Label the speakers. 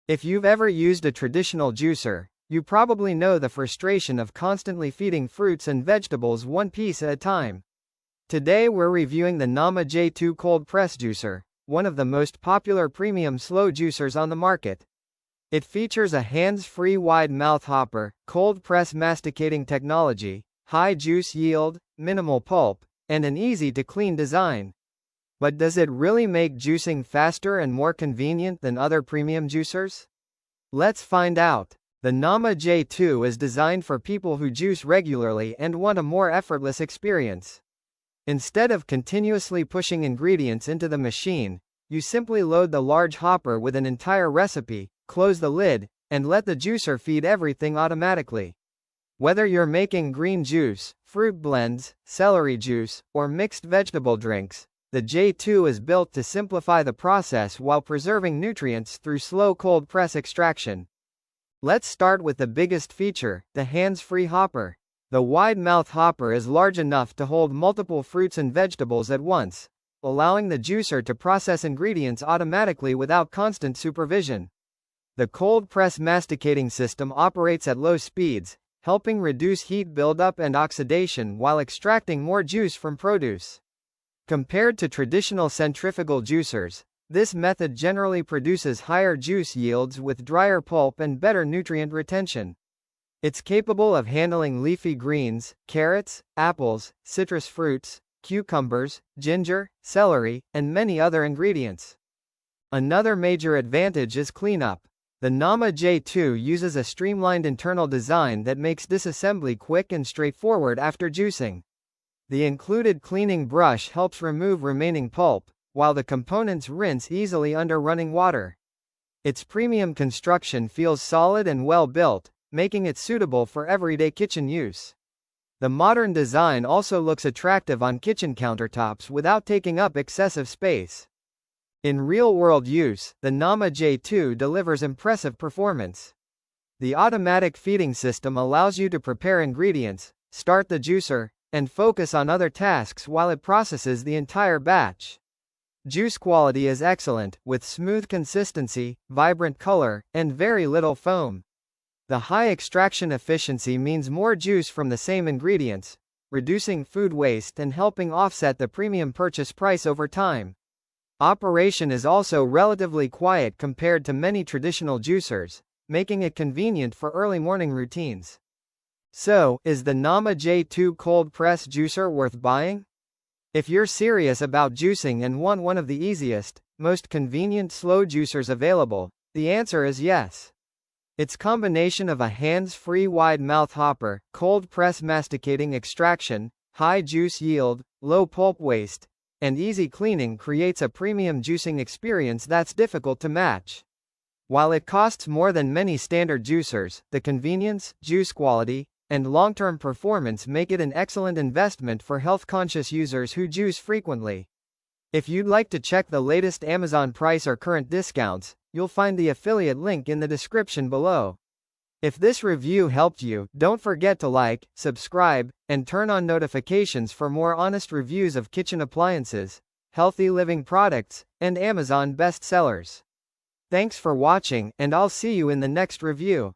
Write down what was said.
Speaker 1: If you've ever used a traditional juicer, you probably know the frustration of constantly feeding fruits and vegetables one piece at a time. Today we're reviewing the Nama J2 Cold Press Juicer, one of the most popular premium slow juicers on the market. It features a hands-free wide mouth hopper, cold press masticating technology, high juice yield, minimal pulp, and an easy-to-clean design. But does it really make juicing faster and more convenient than other premium juicers? Let's find out. The Nama J2 is designed for people who juice regularly and want a more effortless experience. Instead of continuously pushing ingredients into the machine, you simply load the large hopper with an entire recipe, close the lid, and let the juicer feed everything automatically. Whether you're making green juice, fruit blends, celery juice, or mixed vegetable drinks, the J2 is built to simplify the process while preserving nutrients through slow cold press extraction. Let's start with the biggest feature, the hands-free hopper. The wide mouth hopper is large enough to hold multiple fruits and vegetables at once, allowing the juicer to process ingredients automatically without constant supervision. The cold press masticating system operates at low speeds, helping reduce heat buildup and oxidation while extracting more juice from produce. Compared to traditional centrifugal juicers, this method generally produces higher juice yields with drier pulp and better nutrient retention. It's capable of handling leafy greens, carrots, apples, citrus fruits, cucumbers, ginger, celery, and many other ingredients. Another major advantage is cleanup. The Nama J2 uses a streamlined internal design that makes disassembly quick and straightforward after juicing. The included cleaning brush helps remove remaining pulp, while the components rinse easily under running water. Its premium construction feels solid and well built, making it suitable for everyday kitchen use. The modern design also looks attractive on kitchen countertops without taking up excessive space. In real-world use, the Nama J2 delivers impressive performance. The automatic feeding system allows you to prepare ingredients, start the juicer, and focus on other tasks while it processes the entire batch. Juice quality is excellent, with smooth consistency, vibrant color, and very little foam. The high extraction efficiency means more juice from the same ingredients, reducing food waste and helping offset the premium purchase price over time. Operation is also relatively quiet compared to many traditional juicers, making it convenient for early morning routines. So, is the Nama J2 Cold Press Juicer worth buying? If you're serious about juicing and want one of the easiest, most convenient slow juicers available, the answer is yes. Its combination of a hands-free wide mouth hopper, cold press masticating extraction, high juice yield, low pulp waste, and easy cleaning creates a premium juicing experience that's difficult to match. While it costs more than many standard juicers, the convenience, juice quality, and long-term performance make it an excellent investment for health-conscious users who juice frequently. If you'd like to check the latest Amazon price or current discounts, you'll find the affiliate link in the description below. If this review helped you, don't forget to like, subscribe, and turn on notifications for more honest reviews of kitchen appliances, healthy living products, and Amazon bestsellers. Thanks for watching, and I'll see you in the next review.